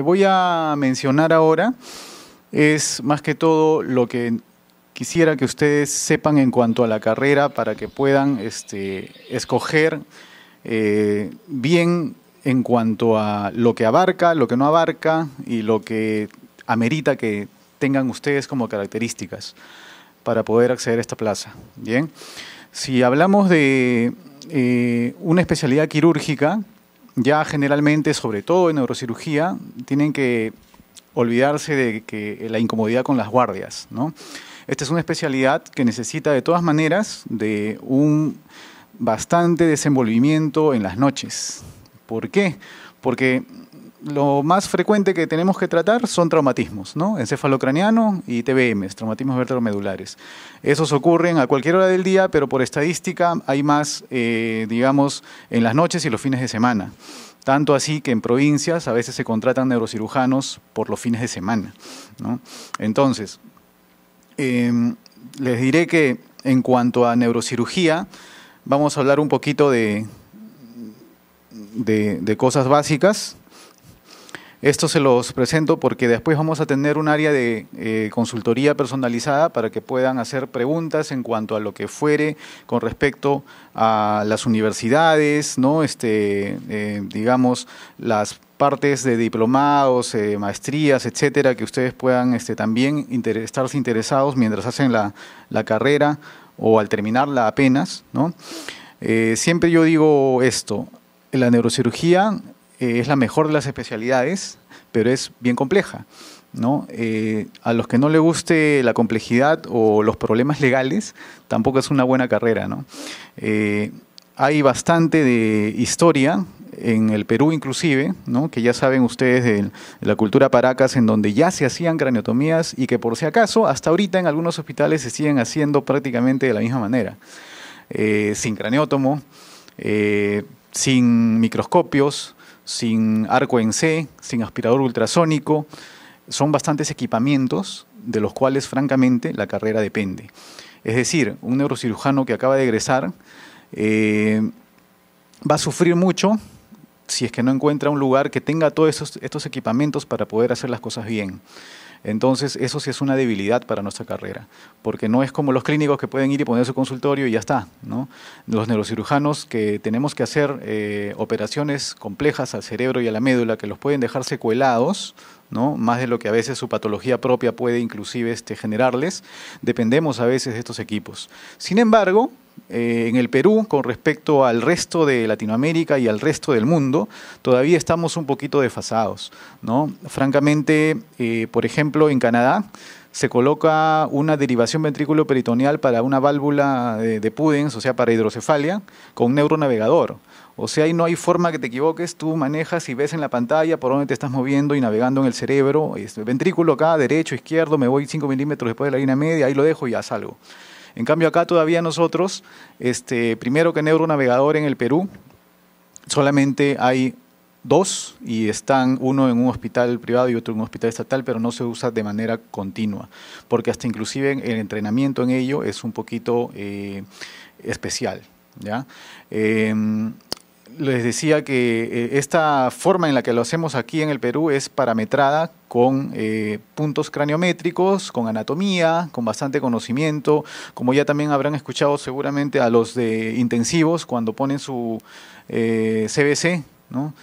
Voy a mencionar ahora es más que todo lo que quisiera que ustedes sepan en cuanto a la carrera para que puedan escoger bien en cuanto a lo que abarca, lo que no abarca y lo que amerita que tengan ustedes como características para poder acceder a esta plaza. Bien, si hablamos de una especialidad quirúrgica, ya generalmente, sobre todo en neurocirugía, tienen que olvidarse de que la incomodidad con las guardias, ¿no? Esta es una especialidad que necesita de todas maneras de un bastante desenvolvimiento en las noches. ¿Por qué? Porque lo más frecuente que tenemos que tratar son traumatismos, ¿no? Encefalocraniano y TBMs, traumatismos vertebromedulares. Esos ocurren a cualquier hora del día, pero por estadística hay más, digamos, en las noches y los fines de semana. Tanto así que en provincias a veces se contratan neurocirujanos por los fines de semana, ¿no? Entonces, les diré que en cuanto a neurocirugía, vamos a hablar un poquito de cosas básicas. Esto se los presento porque después vamos a tener un área de consultoría personalizada para que puedan hacer preguntas en cuanto a lo que fuere con respecto a las universidades, ¿no? Digamos, las partes de diplomados, maestrías, etcétera, que ustedes puedan también estarse interesados mientras hacen la carrera o al terminarla apenas, ¿no? Siempre yo digo esto, la neurocirugía es la mejor de las especialidades, pero es bien compleja, ¿no? A los que no les guste la complejidad o los problemas legales, tampoco es una buena carrera, ¿no? Hay bastante de historia en el Perú inclusive, ¿no? Que ya saben ustedes de la cultura Paracas, en donde ya se hacían craniotomías y que por si acaso, hasta ahorita en algunos hospitales se siguen haciendo prácticamente de la misma manera, sin craniótomo, sin microscopios, sin arco en C, sin aspirador ultrasónico. Son bastantes equipamientos de los cuales, francamente, la carrera depende. Es decir, un neurocirujano que acaba de egresar va a sufrir mucho si es que no encuentra un lugar que tenga todos estos equipamientos para poder hacer las cosas bien. Entonces, eso sí es una debilidad para nuestra carrera, porque no es como los clínicos que pueden ir y poner su consultorio y ya está, ¿no? Los neurocirujanos que tenemos que hacer operaciones complejas al cerebro y a la médula que los pueden dejar secuelados, ¿no? Más de lo que a veces su patología propia puede inclusive generarles, dependemos a veces de estos equipos. Sin embargo, en el Perú, con respecto al resto de Latinoamérica y al resto del mundo, todavía estamos un poquito desfasados, ¿no? Francamente, por ejemplo, en Canadá se coloca una derivación ventrículo-peritoneal para una válvula de Pudens, o sea, para hidrocefalia, con neuronavegador. O sea, ahí no hay forma que te equivoques, tú manejas y ves en la pantalla por dónde te estás moviendo y navegando en el cerebro. Ventrículo acá, derecho, izquierdo, me voy 5 milímetros después de la línea media, ahí lo dejo y ya salgo. En cambio acá todavía nosotros, primero que neuronavegador en el Perú, solamente hay 2 y están uno en un hospital privado y otro en un hospital estatal, pero no se usa de manera continua, porque hasta inclusive el entrenamiento en ello es un poquito especial, ¿ya? Les decía que esta forma en la que lo hacemos aquí en el Perú es parametrada con puntos craniométricos, con anatomía, con bastante conocimiento, como ya también habrán escuchado seguramente a los de intensivos cuando ponen su CBC, ¿no?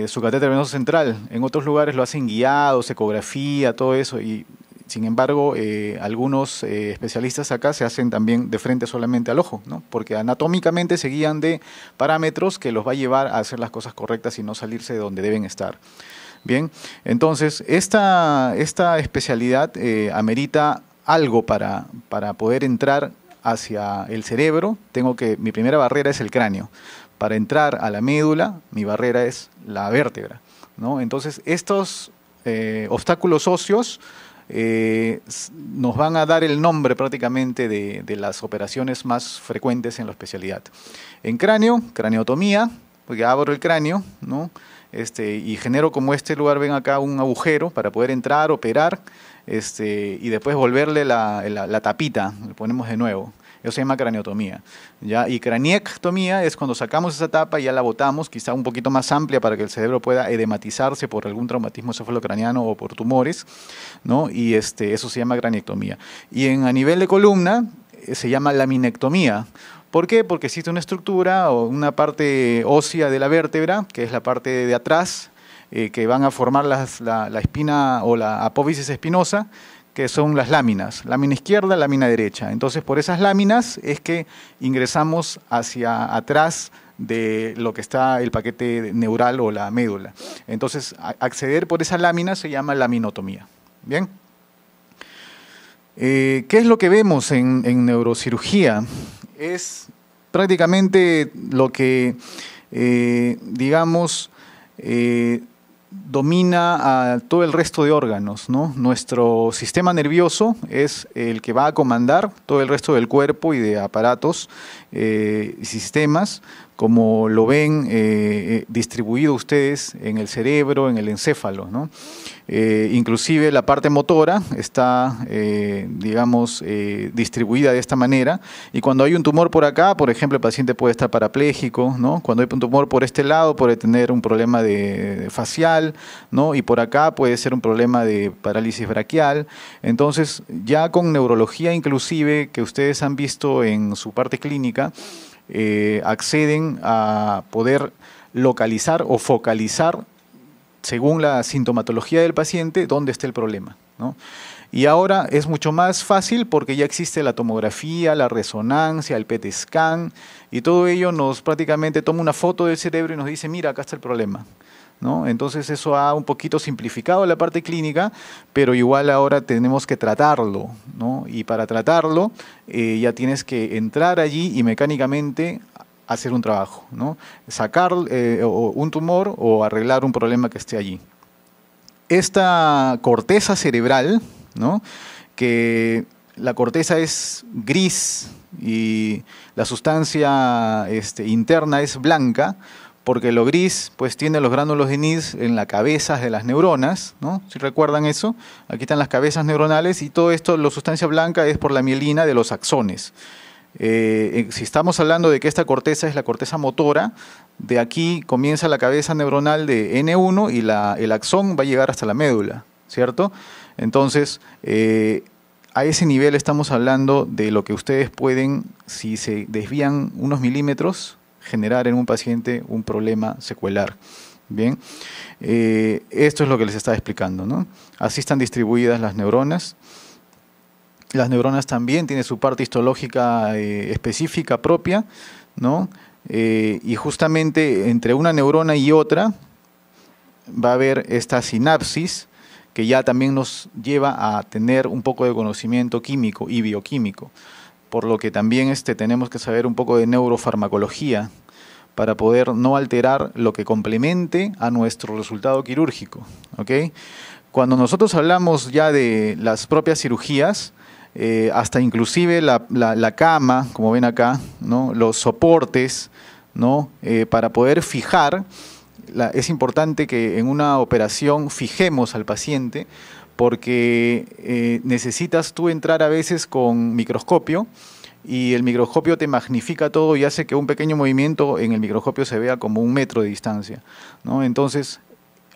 Su catéter venoso central. En otros lugares lo hacen guiados, ecografía, todo eso, y sin embargo, algunos especialistas acá se hacen también de frente solamente al ojo, ¿no? Porque anatómicamente se guían de parámetros que los va a llevar a hacer las cosas correctas y no salirse de donde deben estar. Bien, entonces, esta especialidad amerita algo para poder entrar hacia el cerebro. Mi primera barrera es el cráneo. Para entrar a la médula, mi barrera es la vértebra, ¿no? Entonces, estos obstáculos óseos nos van a dar el nombre prácticamente de las operaciones más frecuentes en la especialidad. En cráneo, craniotomía, porque abro el cráneo, ¿no? Y genero como este lugar, ven acá, un agujero para poder entrar, operar, y después volverle la tapita, le ponemos de nuevo. Eso se llama craneotomía, ¿ya? Y craniectomía es cuando sacamos esa tapa y ya la botamos, quizá un poquito más amplia para que el cerebro pueda edematizarse por algún traumatismo cefalocraniano o por tumores, ¿no? Y eso se llama craniectomía. Y a nivel de columna se llama laminectomía. ¿Por qué? Porque existe una estructura o una parte ósea de la vértebra, que es la parte de atrás, que van a formar la espina o la apófisis espinosa, que son las láminas, lámina izquierda, lámina derecha. Entonces, por esas láminas es que ingresamos hacia atrás de lo que está el paquete neural o la médula. Entonces, acceder por esa lámina se llama laminotomía. ¿Bien? ¿Qué es lo que vemos en neurocirugía? Es prácticamente lo que, digamos, domina a todo el resto de órganos, ¿no? Nuestro sistema nervioso es el que va a comandar todo el resto del cuerpo y de aparatos y sistemas, como lo ven distribuido ustedes en el cerebro, en el encéfalo, ¿no? Inclusive la parte motora está, digamos, distribuida de esta manera, y cuando hay un tumor por acá, por ejemplo, el paciente puede estar parapléjico, ¿no? Cuando hay un tumor por este lado puede tener un problema de facial, ¿no? Y por acá puede ser un problema de parálisis braquial. Entonces, ya con neurología inclusive, que ustedes han visto en su parte clínica, acceden a poder localizar o focalizar, según la sintomatología del paciente, dónde está el problema, ¿no? Y ahora es mucho más fácil porque ya existe la tomografía, la resonancia, el PET scan, y todo ello nos prácticamente toma una foto del cerebro y nos dice, mira, acá está el problema, ¿no? Entonces eso ha un poquito simplificado la parte clínica, pero igual ahora tenemos que tratarlo, ¿no? Y para tratarlo ya tienes que entrar allí y mecánicamente hacer un trabajo, ¿no? Sacar un tumor o arreglar un problema que esté allí. Esta corteza cerebral, ¿no? Que la corteza es gris y la sustancia interna es blanca, porque lo gris pues tiene los gránulos de Nitz en las cabezas de las neuronas, ¿no? Si recuerdan eso, aquí están las cabezas neuronales, y todo esto, la sustancia blanca es por la mielina de los axones. Si estamos hablando de que esta corteza es la corteza motora, de aquí comienza la cabeza neuronal de N1 y el axón va a llegar hasta la médula, ¿cierto? Entonces, a ese nivel estamos hablando de lo que ustedes pueden, si se desvían unos milímetros, generar en un paciente un problema secuelar. Bien, esto es lo que les estaba explicando, ¿no? Así están distribuidas las neuronas. Las neuronas también tienen su parte histológica específica propia, ¿no? Y justamente entre una neurona y otra va a haber esta sinapsis que ya también nos lleva a tener un poco de conocimiento químico y bioquímico, por lo que también tenemos que saber un poco de neurofarmacología para poder no alterar lo que complemente a nuestro resultado quirúrgico, ¿ok? Cuando nosotros hablamos ya de las propias cirugías, hasta inclusive la cama, como ven acá, ¿no? Los soportes, ¿no? Para poder fijar, es importante que en una operación fijemos al paciente, porque necesitas tú entrar a veces con microscopio, y el microscopio te magnifica todo y hace que un pequeño movimiento en el microscopio se vea como 1 metro de distancia, ¿no? Entonces,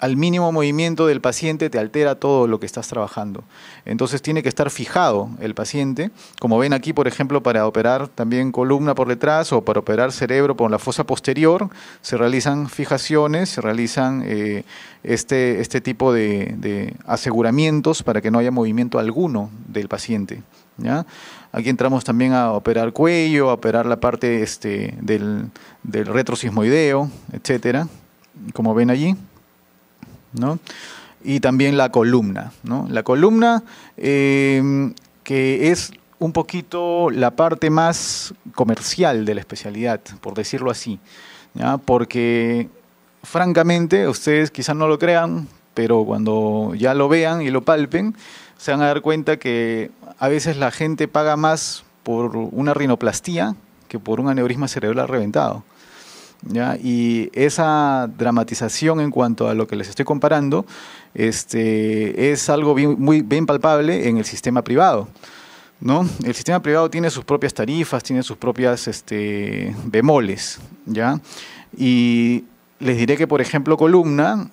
al mínimo movimiento del paciente te altera todo lo que estás trabajando. Entonces tiene que estar fijado el paciente, como ven aquí, por ejemplo, para operar también columna por detrás o para operar cerebro por la fosa posterior, se realizan fijaciones, se realizan este tipo de aseguramientos para que no haya movimiento alguno del paciente, ¿ya? Aquí entramos también a operar cuello, a operar la parte del retrosismoideo, etcétera, como ven allí, ¿no? Y también la columna, ¿no? La columna, que es un poquito la parte más comercial de la especialidad, por decirlo así, ¿ya? Porque francamente, ustedes quizás no lo crean, pero cuando ya lo vean y lo palpen, se van a dar cuenta que a veces la gente paga más por una rinoplastía que por un aneurisma cerebral reventado, ¿ya? Y esa dramatización en cuanto a lo que les estoy comparando es algo muy bien palpable en el sistema privado, ¿no? El sistema privado tiene sus propias tarifas, tiene sus propias bemoles, ¿ya? Y les diré que, por ejemplo, Columna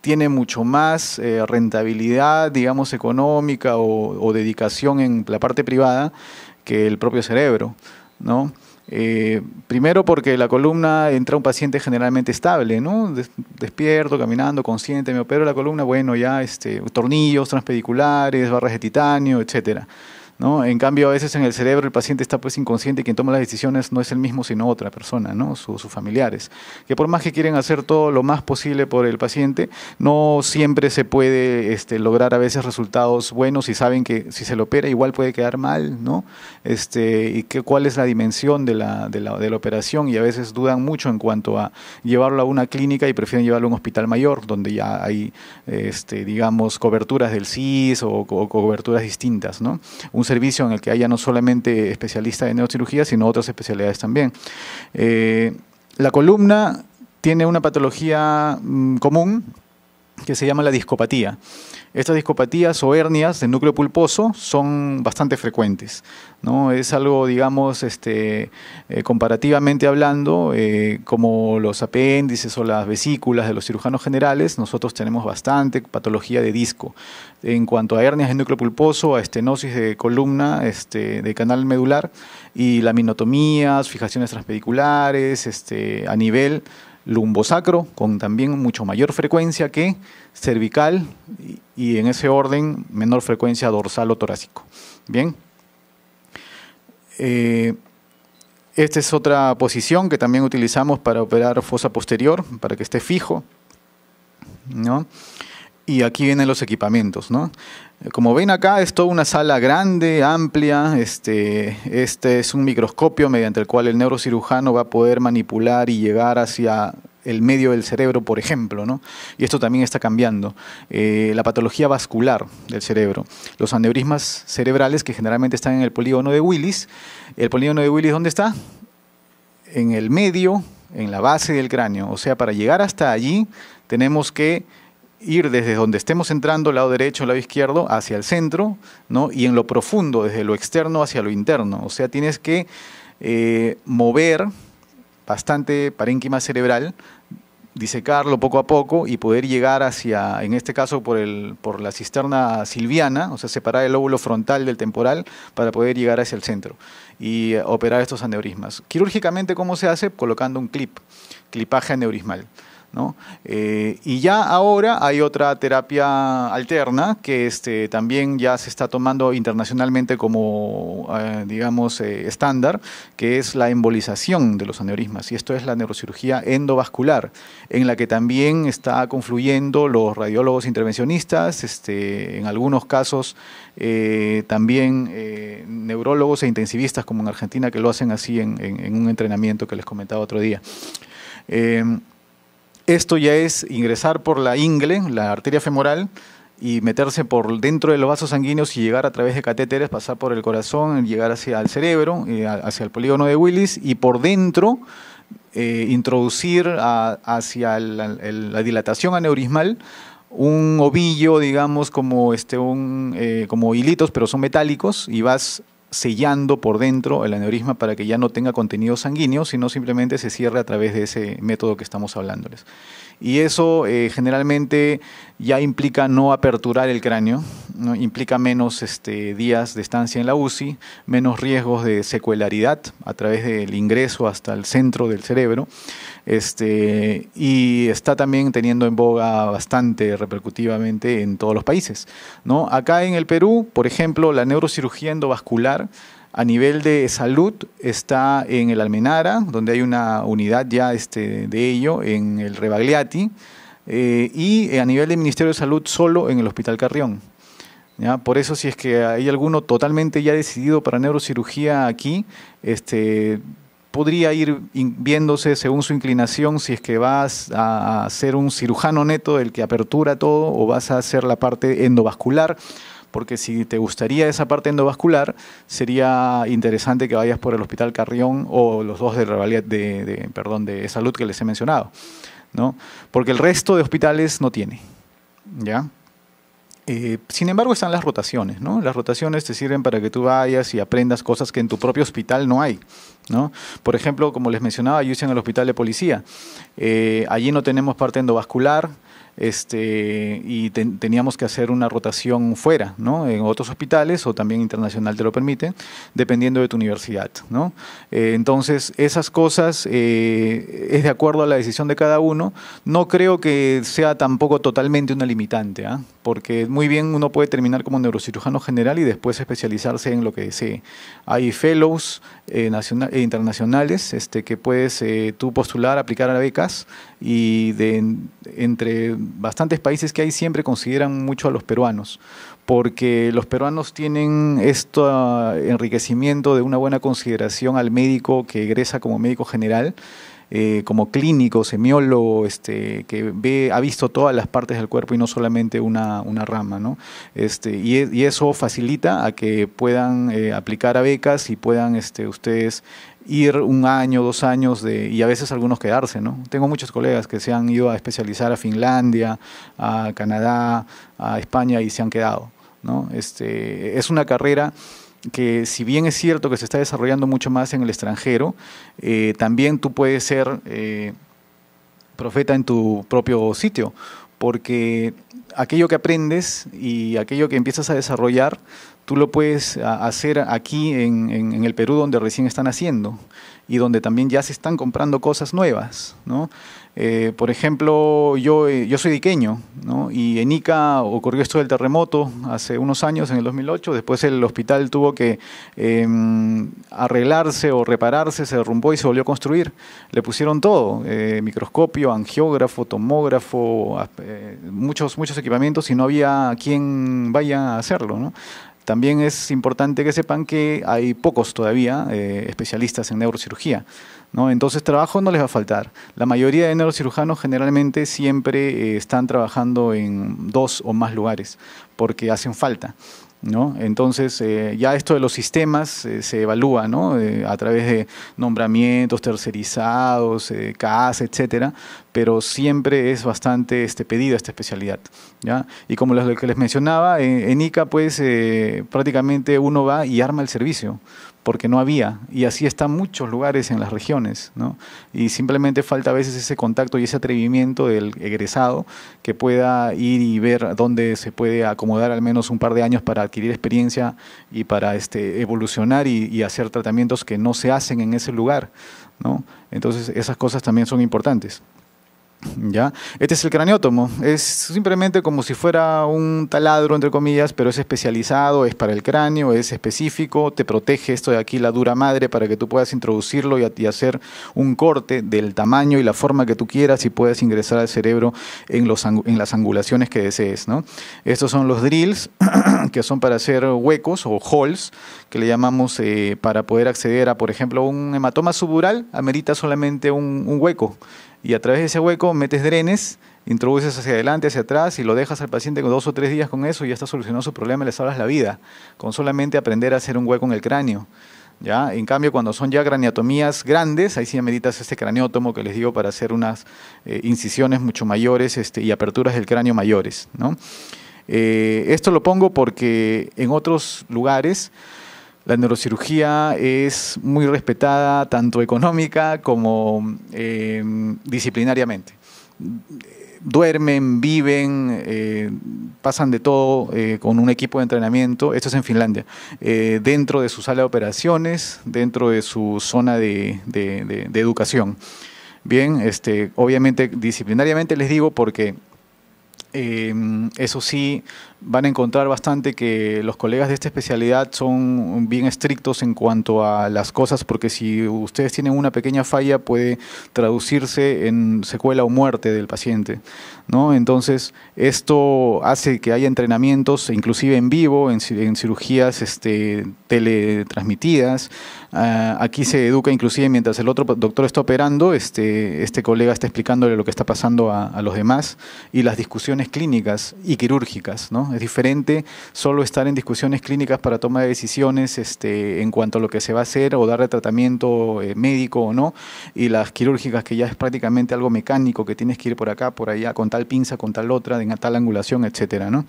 tiene mucho más rentabilidad, digamos, económica o dedicación en la parte privada que el propio cerebro, ¿no? Primero porque la columna entra un paciente generalmente estable, ¿no? Despierto, caminando, consciente, me opero la columna, bueno, ya tornillos transpediculares, barras de titanio, etcétera, ¿no? En cambio, a veces en el cerebro el paciente está pues inconsciente y quien toma las decisiones no es el mismo sino otra persona, ¿no? Sus familiares, que por más que quieren hacer todo lo más posible por el paciente, no siempre se puede lograr a veces resultados buenos y saben que si se lo opera igual puede quedar mal, ¿no? Cuál es la dimensión de la operación, y a veces dudan mucho en cuanto a llevarlo a una clínica y prefieren llevarlo a un hospital mayor donde ya hay digamos coberturas del CIS o coberturas distintas, ¿no? Un servicio en el que haya no solamente especialistas de neurocirugía, sino otras especialidades también. La columna tiene una patología común que se llama la discopatía. Estas discopatías o hernias del núcleo pulposo son bastante frecuentes, ¿no? Es algo, digamos, comparativamente hablando, como los apéndices o las vesículas de los cirujanos generales, nosotros tenemos bastante patología de disco. En cuanto a hernias del núcleo pulposo, a estenosis de columna, de canal medular, y laminotomías, fijaciones transpediculares, a nivel lumbosacro, con también mucho mayor frecuencia que cervical y en ese orden menor frecuencia dorsal o torácico. Bien. Esta es otra posición que también utilizamos para operar fosa posterior, para que esté fijo, ¿no? Y aquí vienen los equipamientos, ¿no? Como ven acá, es toda una sala grande, amplia. Este es un microscopio mediante el cual el neurocirujano va a poder manipular y llegar hacia el medio del cerebro, por ejemplo, ¿no? Y esto también está cambiando. La patología vascular del cerebro. Los aneurismas cerebrales que generalmente están en el polígono de Willis. ¿El polígono de Willis dónde está? En el medio, en la base del cráneo. O sea, para llegar hasta allí tenemos que ir desde donde estemos entrando, lado derecho, lado izquierdo, hacia el centro, ¿no? Y en lo profundo, desde lo externo hacia lo interno. O sea, tienes que mover bastante parénquima cerebral, disecarlo poco a poco y poder llegar hacia, en este caso por la cisterna silviana, o sea, separar el lóbulo frontal del temporal para poder llegar hacia el centro y operar estos aneurismas. Quirúrgicamente, ¿cómo se hace? Colocando un clipaje aneurismal, ¿no? Y ya ahora hay otra terapia alterna que también ya se está tomando internacionalmente como, digamos, estándar, que es la embolización de los aneurismas. Y esto es la neurocirugía endovascular, en la que también está confluyendo los radiólogos intervencionistas, en algunos casos también neurólogos e intensivistas, como en Argentina, que lo hacen así en un entrenamiento que les comentaba otro día. Esto ya es ingresar por la ingle, la arteria femoral, y meterse por dentro de los vasos sanguíneos y llegar a través de catéteres, pasar por el corazón, llegar hacia el cerebro, hacia el polígono de Willis, y por dentro introducir hacia la dilatación aneurismal un ovillo, digamos, como hilitos, pero son metálicos, y vas sellando por dentro el aneurisma para que ya no tenga contenido sanguíneo, sino simplemente se cierre a través de ese método que estamos hablándoles. Y eso generalmente ya implica no aperturar el cráneo, ¿no? Implica menos días de estancia en la UCI, menos riesgos de secuelaridad a través del ingreso hasta el centro del cerebro, y está también teniendo en boga bastante repercutivamente en todos los países, ¿no? Acá en el Perú, por ejemplo, la neurocirugía endovascular a nivel de salud está en el Almenara, donde hay una unidad ya de ello, en el Rebagliati, y a nivel del Ministerio de Salud solo en el Hospital Carrión, ¿ya? Por eso, si es que hay alguno totalmente ya decidido para neurocirugía aquí, podría ir viéndose según su inclinación si es que vas a ser un cirujano neto el que apertura todo o vas a hacer la parte endovascular, porque si te gustaría esa parte endovascular, sería interesante que vayas por el Hospital Carrión o los dos de salud que les he mencionado, ¿no? Porque el resto de hospitales no tiene, ¿ya? Sin embargo, están las rotaciones, ¿no? Las rotaciones te sirven para que tú vayas y aprendas cosas que en tu propio hospital no hay, ¿no? Por ejemplo, como les mencionaba, yo hice en el hospital de policía. Allí no tenemos parte endovascular, y teníamos que hacer una rotación fuera, ¿no? En otros hospitales o también internacional te lo permite, dependiendo de tu universidad, ¿no? Entonces, esas cosas es de acuerdo a la decisión de cada uno. No creo que sea tampoco totalmente una limitante, ¿ah? Porque muy bien uno puede terminar como neurocirujano general y después especializarse en lo que desee. Hay fellows internacionales que puedes tú postular, aplicar a becas, y entre bastantes países que hay siempre consideran mucho a los peruanos, porque los peruanos tienen este enriquecimiento de una buena consideración al médico que egresa como médico general, como clínico, semiólogo, que ha visto todas las partes del cuerpo y no solamente una rama, ¿no? Y eso facilita a que puedan aplicar a becas y puedan ustedes ir 1 año, 2 años, y a veces algunos quedarse, ¿no? Tengo muchos colegas que se han ido a especializar a Finlandia, a Canadá, a España y se han quedado, ¿no? Es una carrera que, si bien es cierto que se está desarrollando mucho más en el extranjero, también tú puedes ser profeta en tu propio sitio, porque aquello que aprendes y aquello que empiezas a desarrollar, tú lo puedes hacer aquí en el Perú, donde recién están haciendo y donde también ya se están comprando cosas nuevas, ¿no? Por ejemplo, yo soy de Iqueño, ¿no? Y en Ica ocurrió esto del terremoto hace unos años, en el 2008. Después el hospital tuvo que arreglarse o repararse, se derrumbó y se volvió a construir. Le pusieron todo, microscopio, angiógrafo, tomógrafo, muchos equipamientos, y no había quien vaya a hacerlo, ¿no? También es importante que sepan que hay pocos todavía especialistas en neurocirugía, ¿no? Entonces, trabajo no les va a faltar. La mayoría de neurocirujanos generalmente siempre están trabajando en 2 o más lugares porque hacen falta, ¿no? Entonces, ya esto de los sistemas se evalúa, ¿no? A través de nombramientos tercerizados, CAS, etcétera, pero siempre es bastante pedida esta especialidad, ¿ya? Y como lo que les mencionaba, en ICA, pues prácticamente uno va y arma el servicio, porque no había, y así están muchos lugares en las regiones, ¿no? Y simplemente falta a veces ese contacto y ese atrevimiento del egresado que pueda ir y ver dónde se puede acomodar al menos un par de años para adquirir experiencia y para evolucionar y hacer tratamientos que no se hacen en ese lugar, ¿no? Entonces, esas cosas también son importantes. ¿Ya? Este es el craneótomo, es simplemente como si fuera un taladro, entre comillas, pero es especializado, es para el cráneo, es específico, te protege esto de aquí, la dura madre, para que tú puedas introducirlo y hacer un corte del tamaño y la forma que tú quieras y puedas ingresar al cerebro en las angulaciones que desees, ¿no? Estos son los drills, que son para hacer huecos o holes, que le llamamos, para poder acceder a, por ejemplo, un hematoma subdural, amerita solamente un hueco. Y a través de ese hueco metes drenes, introduces hacia adelante, hacia atrás, y lo dejas al paciente con 2 o 3 días con eso y ya está solucionado su problema y le salvas la vida, con solamente aprender a hacer un hueco en el cráneo, ¿ya? En cambio, cuando son ya craneotomías grandes, ahí sí ameritas este craneótomo que les digo, para hacer unas incisiones mucho mayores y aperturas del cráneo mayores, ¿no? Esto lo pongo porque en otros lugares la neurocirugía es muy respetada, tanto económica como disciplinariamente. Duermen, viven, pasan de todo con un equipo de entrenamiento. Esto es en Finlandia. Dentro de su sala de operaciones, dentro de su zona de educación. Bien, obviamente disciplinariamente les digo porque eso sí, van a encontrar bastante que los colegas de esta especialidad son bien estrictos en cuanto a las cosas, porque si ustedes tienen una pequeña falla puede traducirse en secuela o muerte del paciente, ¿no? Entonces, esto hace que haya entrenamientos, inclusive en vivo, en cirugías teletransmitidas. Aquí se educa inclusive mientras el otro doctor está operando, este colega está explicándole lo que está pasando a los demás, y las discusiones discusiones clínicas y quirúrgicas, ¿no? Es diferente solo estar en discusiones clínicas para toma de decisiones en cuanto a lo que se va a hacer o darle tratamiento médico o no, y las quirúrgicas que ya es prácticamente algo mecánico, que tienes que ir por acá, por allá, con tal pinza, con tal otra, en tal angulación, etcétera, ¿no?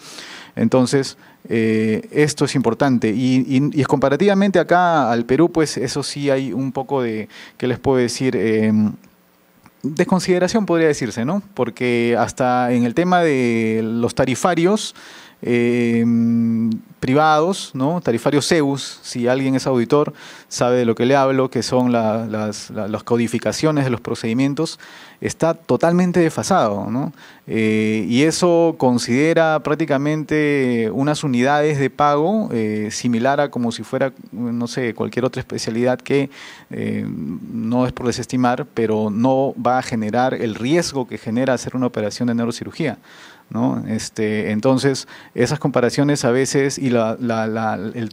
Entonces, esto es importante y comparativamente acá al Perú, pues eso sí hay un poco de, ¿qué les puedo decir? Desconsideración podría decirse, ¿no? Porque hasta en el tema de los tarifarios privados, ¿no? Tarifarios CEUS, si alguien es auditor, sabe de lo que le hablo, que son las codificaciones de los procedimientos, está totalmente desfasado, ¿no? Y eso considera prácticamente unas unidades de pago similar a como si fuera, no sé, cualquier otra especialidad que no es por desestimar, pero no va a generar el riesgo que genera hacer una operación de neurocirugía, ¿no? Entonces, esas comparaciones a veces y el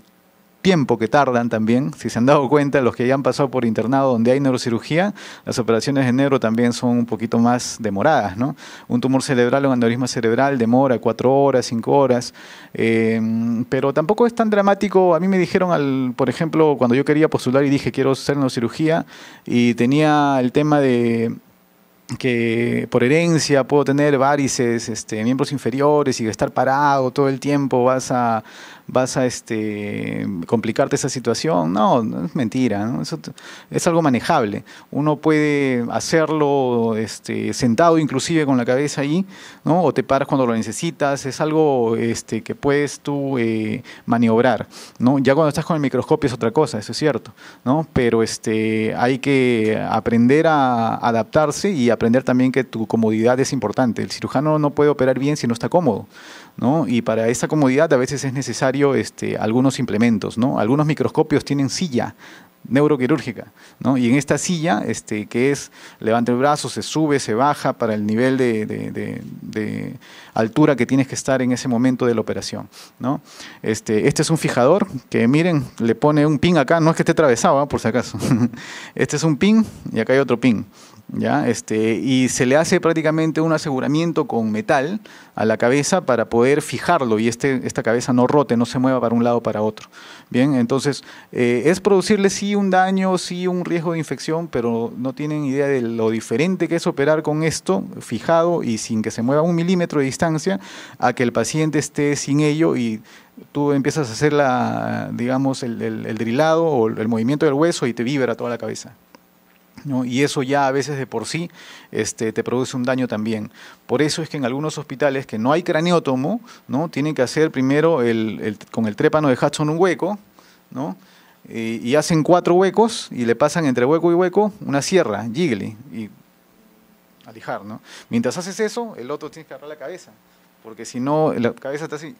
tiempo que tardan también, si se han dado cuenta, los que ya han pasado por internado donde hay neurocirugía, las operaciones de neuro también son un poquito más demoradas, ¿no? Un tumor cerebral o un aneurisma cerebral demora 4 horas, 5 horas, pero tampoco es tan dramático. A mí me dijeron, por ejemplo, cuando yo quería postular y dije quiero hacer neurocirugía y tenía el tema de que por herencia puedo tener varices, miembros inferiores y estar parado todo el tiempo vas a complicarte esa situación. No, no es mentira, ¿no? Eso es algo manejable. Uno puede hacerlo sentado inclusive con la cabeza ahí, ¿no? O te paras cuando lo necesitas. Es algo que puedes tú maniobrar, ¿no? Ya cuando estás con el microscopio es otra cosa, eso es cierto, ¿no? Pero hay que aprender a adaptarse y aprender también que tu comodidad es importante. El cirujano no puede operar bien si no está cómodo, ¿no? Y para esa comodidad a veces es necesario algunos implementos, ¿no? Algunos microscopios tienen silla neuroquirúrgica, ¿no? Y en esta silla, que es levanta el brazo, se sube, se baja para el nivel de altura que tienes que estar en ese momento de la operación, ¿no? Este es un fijador que, miren, le pone un pin acá, no es que esté atravesado, ¿eh? Por si acaso. Este es un pin y acá hay otro pin, ¿ya? Y se le hace prácticamente un aseguramiento con metal a la cabeza para poder fijarlo y esta cabeza no rote, no se mueva para un lado o para otro. Bien, entonces es producirle sí un daño, sí un riesgo de infección, pero no tienen idea de lo diferente que es operar con esto fijado y sin que se mueva 1 milímetro de distancia a que el paciente esté sin ello y tú empiezas a hacer el drilado o el movimiento del hueso y te vibra toda la cabeza, ¿no? Y eso ya a veces de por sí te produce un daño también. Por eso es que en algunos hospitales que no hay craneótomo, ¿no? Tienen que hacer primero con el trépano de Hudson un hueco, ¿no? Y hacen 4 huecos y le pasan entre hueco y hueco una sierra, jiggly, y a lijar, ¿no? Mientras haces eso, el otro tienes que agarrar la cabeza, porque si no, la cabeza está así.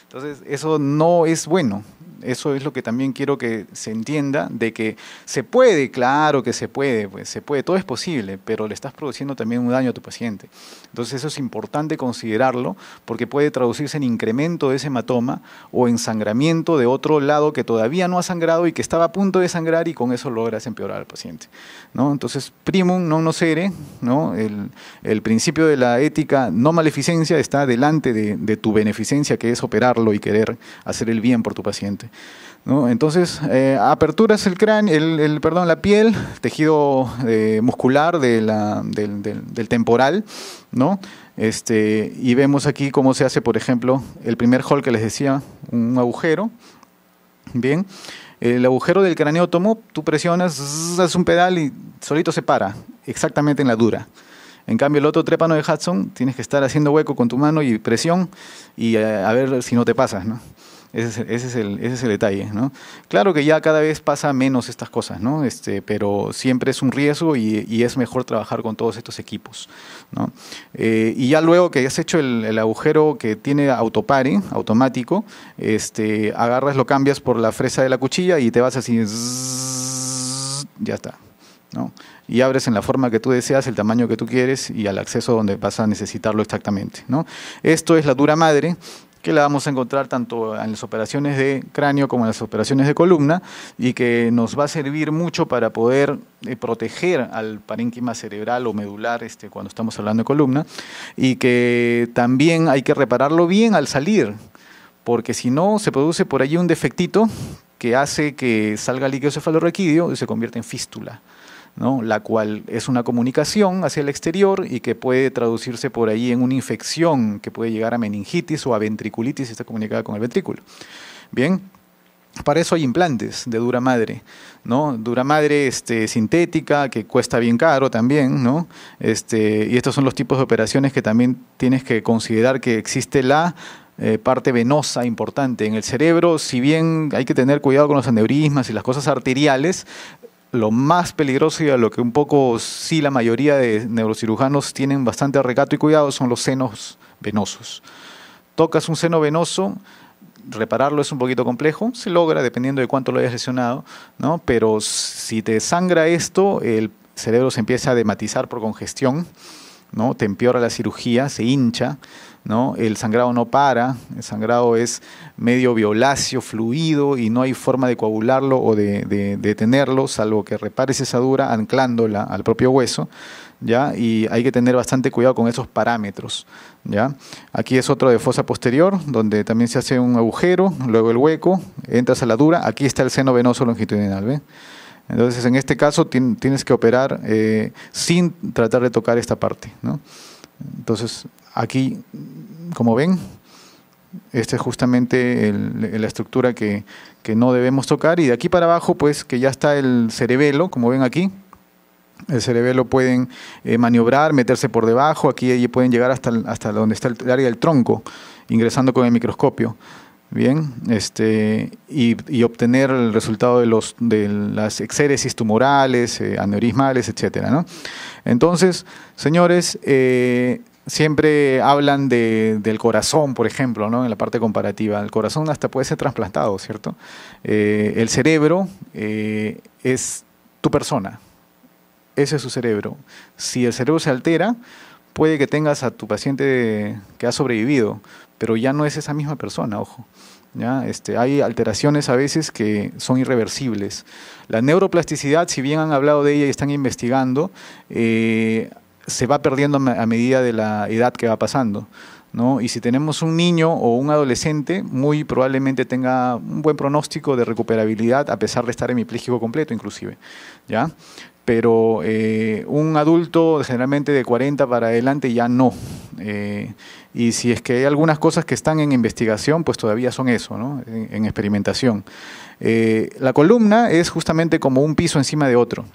Entonces, eso no es bueno. Eso es lo que también quiero que se entienda, de que se puede, claro que se puede, pues se puede, todo es posible, pero le estás produciendo también un daño a tu paciente. Entonces, eso es importante considerarlo, porque puede traducirse en incremento de ese hematoma o en sangramiento de otro lado que todavía no ha sangrado y que estaba a punto de sangrar y con eso logras empeorar al paciente, ¿no? Entonces, primum non nocere, ¿no? El principio de la ética no maleficencia está delante de tu beneficencia, que es operarlo y querer hacer el bien por tu paciente, ¿no? Entonces, aperturas el cráneo, la piel, tejido muscular del temporal, ¿no? Y vemos aquí cómo se hace, por ejemplo, el primer hole que les decía, un agujero. Bien, el agujero del craneótomo, tú presionas, haces un pedal y solito se para, exactamente en la dura. En cambio, el otro trépano de Hudson, tienes que estar haciendo hueco con tu mano y presión y a ver si no te pasas, ¿no? Ese es el detalle, ¿no? Claro que ya cada vez pasa menos estas cosas, ¿no? Pero siempre es un riesgo y es mejor trabajar con todos estos equipos, ¿no? Y ya luego que has hecho el agujero que tiene autopare, automático, agarras, lo cambias por la fresa de la cuchilla y te vas así, ya está, ¿no? Y abres en la forma que tú deseas, el tamaño que tú quieres y al acceso donde vas a necesitarlo exactamente, ¿no? Esto es la dura madre, que la vamos a encontrar tanto en las operaciones de cráneo como en las operaciones de columna, y que nos va a servir mucho para poder proteger al parénquima cerebral o medular cuando estamos hablando de columna, y que también hay que repararlo bien al salir, porque si no se produce por allí un defectito que hace que salga líquido cefalorraquídeo y se convierte en fístula, ¿no? La cual es una comunicación hacia el exterior y que puede traducirse por ahí en una infección que puede llegar a meningitis o a ventriculitis si está comunicada con el ventrículo. Bien, para eso hay implantes de dura madre, ¿no? Dura madre sintética, que cuesta bien caro también, ¿no? Y estos son los tipos de operaciones que también tienes que considerar que existe la parte venosa importante en el cerebro. Si bien hay que tener cuidado con los aneurismas y las cosas arteriales, lo más peligroso y a lo que un poco sí la mayoría de neurocirujanos tienen bastante recato y cuidado son los senos venosos. Tocas un seno venoso, repararlo es un poquito complejo, se logra dependiendo de cuánto lo hayas lesionado, ¿no? Pero si te sangra esto, el cerebro se empieza a dematizar por congestión, ¿no? Te empeora la cirugía, se hincha, ¿no? El sangrado no para, el sangrado es medio violáceo, fluido, y no hay forma de coagularlo o de detenerlo, salvo que repares esa dura anclándola al propio hueso, ¿ya? Y hay que tener bastante cuidado con esos parámetros, ¿ya? Aquí es otro de fosa posterior, donde también se hace un agujero, luego el hueco, entras a la dura, aquí está el seno venoso longitudinal, ¿ve? Entonces, en este caso tienes que operar sin tratar de tocar esta parte, ¿no? Entonces, aquí, como ven, esta es justamente la estructura que no debemos tocar, y de aquí para abajo, pues, que ya está el cerebelo, como ven aquí. El cerebelo pueden maniobrar, meterse por debajo, aquí pueden llegar hasta donde está el área del tronco, ingresando con el microscopio. Bien, y obtener el resultado de las exéresis tumorales, aneurismales, etcétera, ¿no? Entonces, señores, siempre hablan del corazón, por ejemplo, ¿no? En la parte comparativa. El corazón hasta puede ser trasplantado, ¿cierto? El cerebro es tu persona. Ese es su cerebro. Si el cerebro se altera, puede que tengas a tu paciente que ha sobrevivido, pero ya no es esa misma persona, ojo, ¿ya? Hay alteraciones a veces que son irreversibles. La neuroplasticidad, si bien han hablado de ella y están investigando, se va perdiendo a medida de la edad que va pasando, ¿no? Y si tenemos un niño o un adolescente, muy probablemente tenga un buen pronóstico de recuperabilidad, a pesar de estar hemipléjico completo inclusive, ¿ya? Pero un adulto generalmente de 40 para adelante ya no. Y si es que hay algunas cosas que están en investigación, pues todavía son eso, ¿no? En experimentación. La columna es justamente como un piso encima de otro,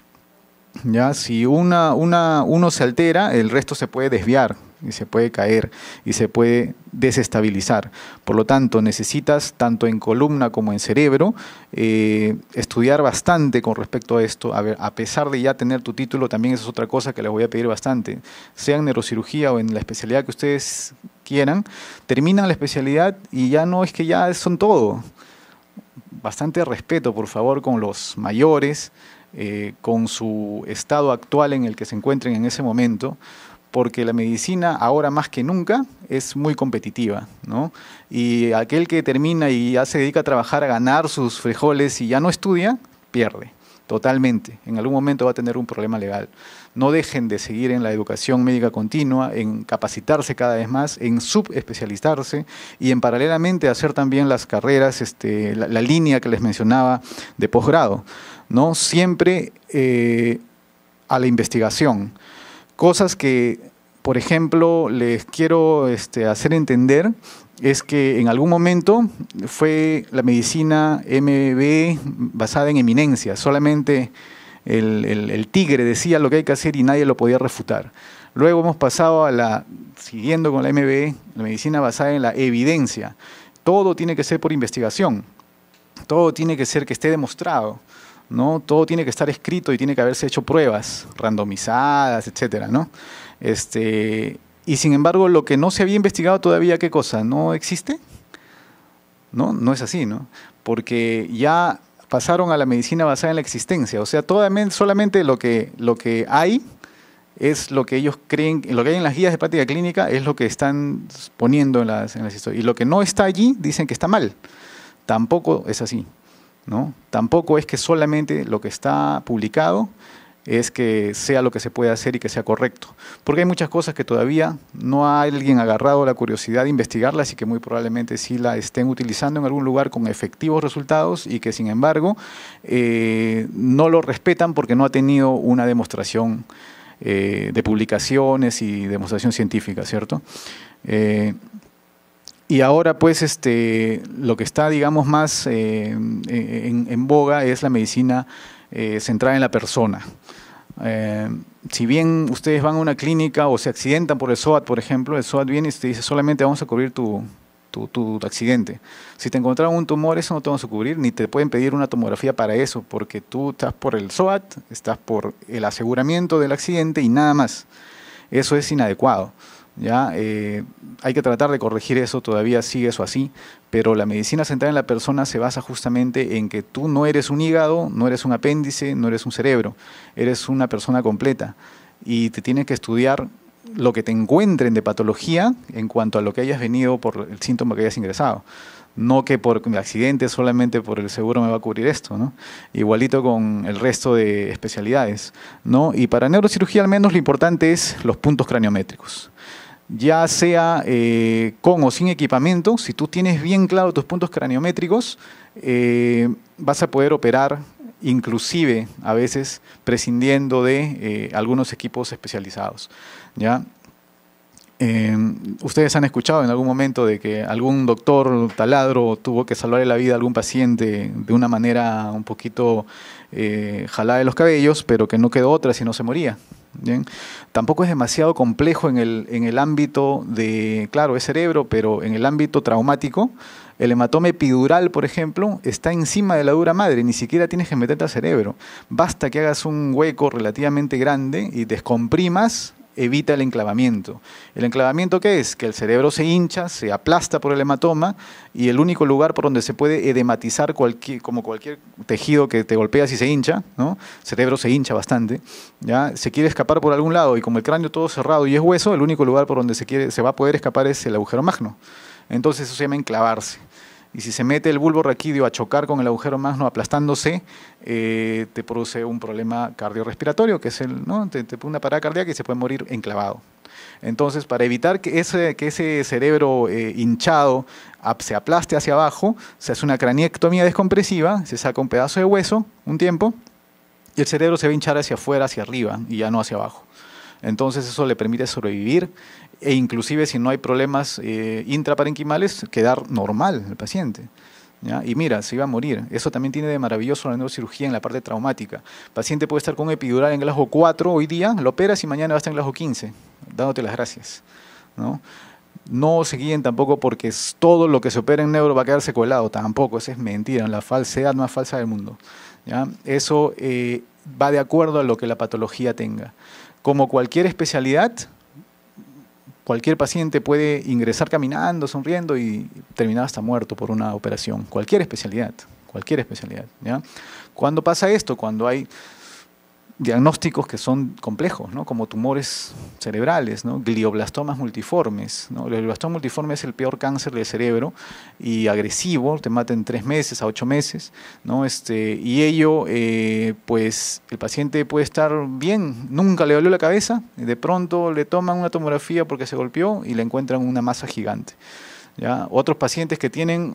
¿ya? Si uno se altera, el resto se puede desviar y se puede caer y se puede desestabilizar. Por lo tanto, necesitas, tanto en columna como en cerebro, estudiar bastante con respecto a esto. A pesar de ya tener tu título, también esa es otra cosa que les voy a pedir bastante. Sea en neurocirugía o en la especialidad que ustedes quieran, terminan la especialidad y ya no es que ya son todo. Bastante respeto, por favor, con los mayores, con su estado actual en el que se encuentren en ese momento, porque la medicina ahora más que nunca es muy competitiva, ¿no? Y aquel que termina y ya se dedica a trabajar, a ganar sus frijoles y ya no estudia, pierde totalmente. En algún momento va a tener un problema legal. No dejen de seguir en la educación médica continua, en capacitarse cada vez más, en subespecializarse y en paralelamente hacer también las carreras, la línea que les mencionaba de posgrado, ¿no? Siempre a la investigación. Cosas que, por ejemplo, les quiero hacer entender es que en algún momento fue la medicina MB basada en eminencia. Solamente el tigre decía lo que hay que hacer y nadie lo podía refutar. Luego hemos pasado siguiendo con la MB, la medicina basada en la evidencia. Todo tiene que ser por investigación. Todo tiene que ser que esté demostrado, ¿no? Todo tiene que estar escrito y tiene que haberse hecho pruebas randomizadas, etcétera, ¿no? Y sin embargo, lo que no se había investigado todavía, ¿qué cosa? ¿No existe? No es así, ¿no? Porque ya pasaron a la medicina basada en la existencia. O sea, solamente lo que hay es lo que ellos creen, lo que hay en las guías de práctica clínica es lo que están poniendo en las historias. Y lo que no está allí dicen que está mal. Tampoco es así, ¿no? Tampoco es que solamente lo que está publicado es que sea lo que se puede hacer y que sea correcto. Porque hay muchas cosas que todavía no ha alguien agarrado la curiosidad de investigarlas y que muy probablemente sí la estén utilizando en algún lugar con efectivos resultados y que sin embargo no lo respetan porque no ha tenido una demostración de publicaciones y demostración científica, ¿cierto? Y ahora pues lo que está digamos más en boga es la medicina centrada en la persona. Si bien ustedes van a una clínica o se accidentan por el SOAT, por ejemplo, el SOAT viene y te dice solamente vamos a cubrir tu accidente. Si te encontraron un tumor, eso no te vamos a cubrir, ni te pueden pedir una tomografía para eso, porque tú estás por el SOAT, estás por el aseguramiento del accidente y nada más. Eso es inadecuado. ¿Ya? Hay que tratar de corregir eso, todavía sigue eso así, pero la medicina centrada en la persona se basa justamente en que tú no eres un hígado, no eres un apéndice, no eres un cerebro, eres una persona completa y te tienes que estudiar lo que te encuentren de patología en cuanto a lo que hayas venido por el síntoma que hayas ingresado. No que por mi accidente solamente por el seguro me va a cubrir esto, ¿no? Igualito con el resto de especialidades, ¿no? Y para neurocirugía al menos lo importante es los puntos craniométricos. Ya sea con o sin equipamiento, si tú tienes bien claro tus puntos craniométricos, vas a poder operar inclusive a veces prescindiendo de algunos equipos especializados, ¿ya? Ustedes han escuchado en algún momento de que algún doctor taladro tuvo que salvarle la vida a algún paciente de una manera un poquito jalada de los cabellos, pero que no quedó otra si no se moría. ¿Bien? Tampoco es demasiado complejo en el ámbito de, claro, es cerebro, pero en el ámbito traumático, el hematoma epidural, por ejemplo, está encima de la dura madre, ni siquiera tienes que meterte al cerebro. Basta que hagas un hueco relativamente grande y descomprimas, evita el enclavamiento. ¿El enclavamiento qué es? Que el cerebro se hincha, se aplasta por el hematoma y el único lugar por donde se puede edematizar como cualquier tejido que te golpea si se hincha, ¿no? El cerebro se hincha bastante, ¿ya? Se quiere escapar por algún lado y como el cráneo todo cerrado y es hueso, el único lugar por donde se va a poder escapar es el agujero magno. Entonces eso se llama enclavarse. Y si se mete el bulbo raquídeo a chocar con el agujero magno aplastándose, te produce un problema cardiorrespiratorio, que es ¿no? te pone una parada cardíaca y se puede morir enclavado. Entonces, para evitar que ese cerebro hinchado se aplaste hacia abajo, se hace una craniectomía descompresiva, se saca un pedazo de hueso un tiempo, y el cerebro se va a hinchar hacia afuera, hacia arriba, y ya no hacia abajo. Entonces eso le permite sobrevivir e inclusive si no hay problemas intraparenquimales, quedar normal el paciente, ¿ya? Y mira, se iba a morir. Eso también tiene de maravilloso la neurocirugía en la parte traumática. El paciente puede estar con un epidural en Glasgow 4 hoy día, lo operas y mañana va a estar en Glasgow 15, dándote las gracias, ¿no? No se guíen tampoco porque todo lo que se opera en neuro va a quedar secuelado, tampoco, eso es mentira, la falsedad más falsa del mundo, ¿ya? Eso va de acuerdo a lo que la patología tenga. Como cualquier especialidad, cualquier paciente puede ingresar caminando, sonriendo y terminar hasta muerto por una operación. Cualquier especialidad, ¿ya? ¿Cuándo pasa esto? Cuando hay diagnósticos que son complejos, ¿no? Como tumores cerebrales, ¿no? Glioblastomas multiformes, ¿no? El glioblastoma multiforme es el peor cáncer del cerebro y agresivo, te mata en 3 meses a 8 meses, ¿no? Y ello, pues el paciente puede estar bien, nunca le dolió la cabeza, y de pronto le toman una tomografía porque se golpeó y le encuentran una masa gigante. ¿Ya? Otros pacientes que tienen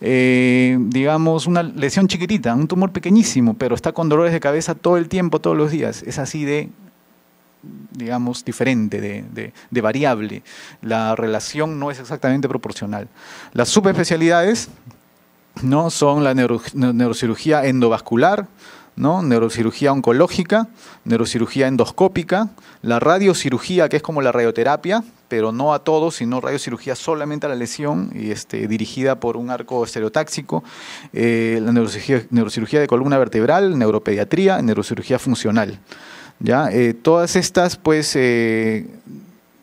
digamos, una lesión chiquitita, un tumor pequeñísimo, pero está con dolores de cabeza todo el tiempo, todos los días. Es así de, digamos, diferente, de variable. La relación no es exactamente proporcional. Las subespecialidades, ¿no? Son la neurocirugía endovascular, ¿no? Neurocirugía oncológica, neurocirugía endoscópica, la radiocirugía, que es como la radioterapia, pero no a todos, sino radiocirugía solamente a la lesión, y dirigida por un arco estereotáxico, la neurocirugía de columna vertebral, neuropediatría, neurocirugía funcional, ¿ya? Todas estas, pues,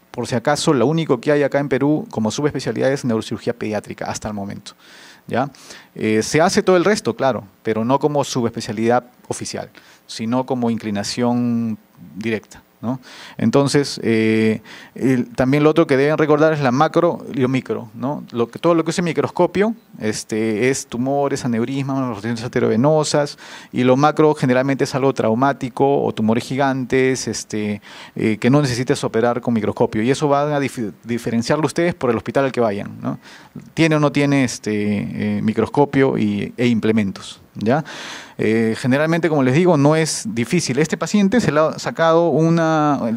por si acaso, lo único que hay acá en Perú como subespecialidad es neurocirugía pediátrica hasta el momento, ¿ya? Se hace todo el resto, claro, pero no como subespecialidad oficial, sino como inclinación directa, ¿no? Entonces, también lo otro que deben recordar es la macro y lo micro, ¿no? Todo lo que es el microscopio es tumores, aneurismas, malformaciones arteriovenosas, y lo macro generalmente es algo traumático o tumores gigantes que no necesites operar con microscopio, y eso van a diferenciarlo ustedes por el hospital al que vayan, ¿no? Tiene o no tiene microscopio e implementos, ¿ya? Generalmente, como les digo, no es difícil. Este paciente se le ha sacado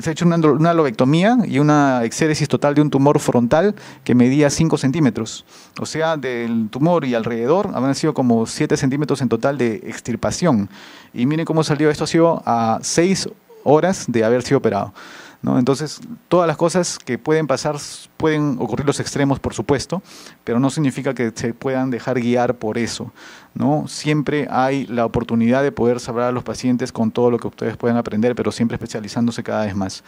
se ha hecho una lobectomía y una exéresis total de un tumor frontal que medía 5 centímetros. O sea, del tumor y alrededor habían sido como 7 centímetros en total de extirpación. Y miren cómo salió esto, ha sido a 6 horas de haber sido operado, ¿no? Entonces, todas las cosas que pueden pasar, pueden ocurrir los extremos, por supuesto, pero no significa que se puedan dejar guiar por eso, ¿no? Siempre hay la oportunidad de poder salvar a los pacientes con todo lo que ustedes puedan aprender, pero siempre especializándose cada vez más.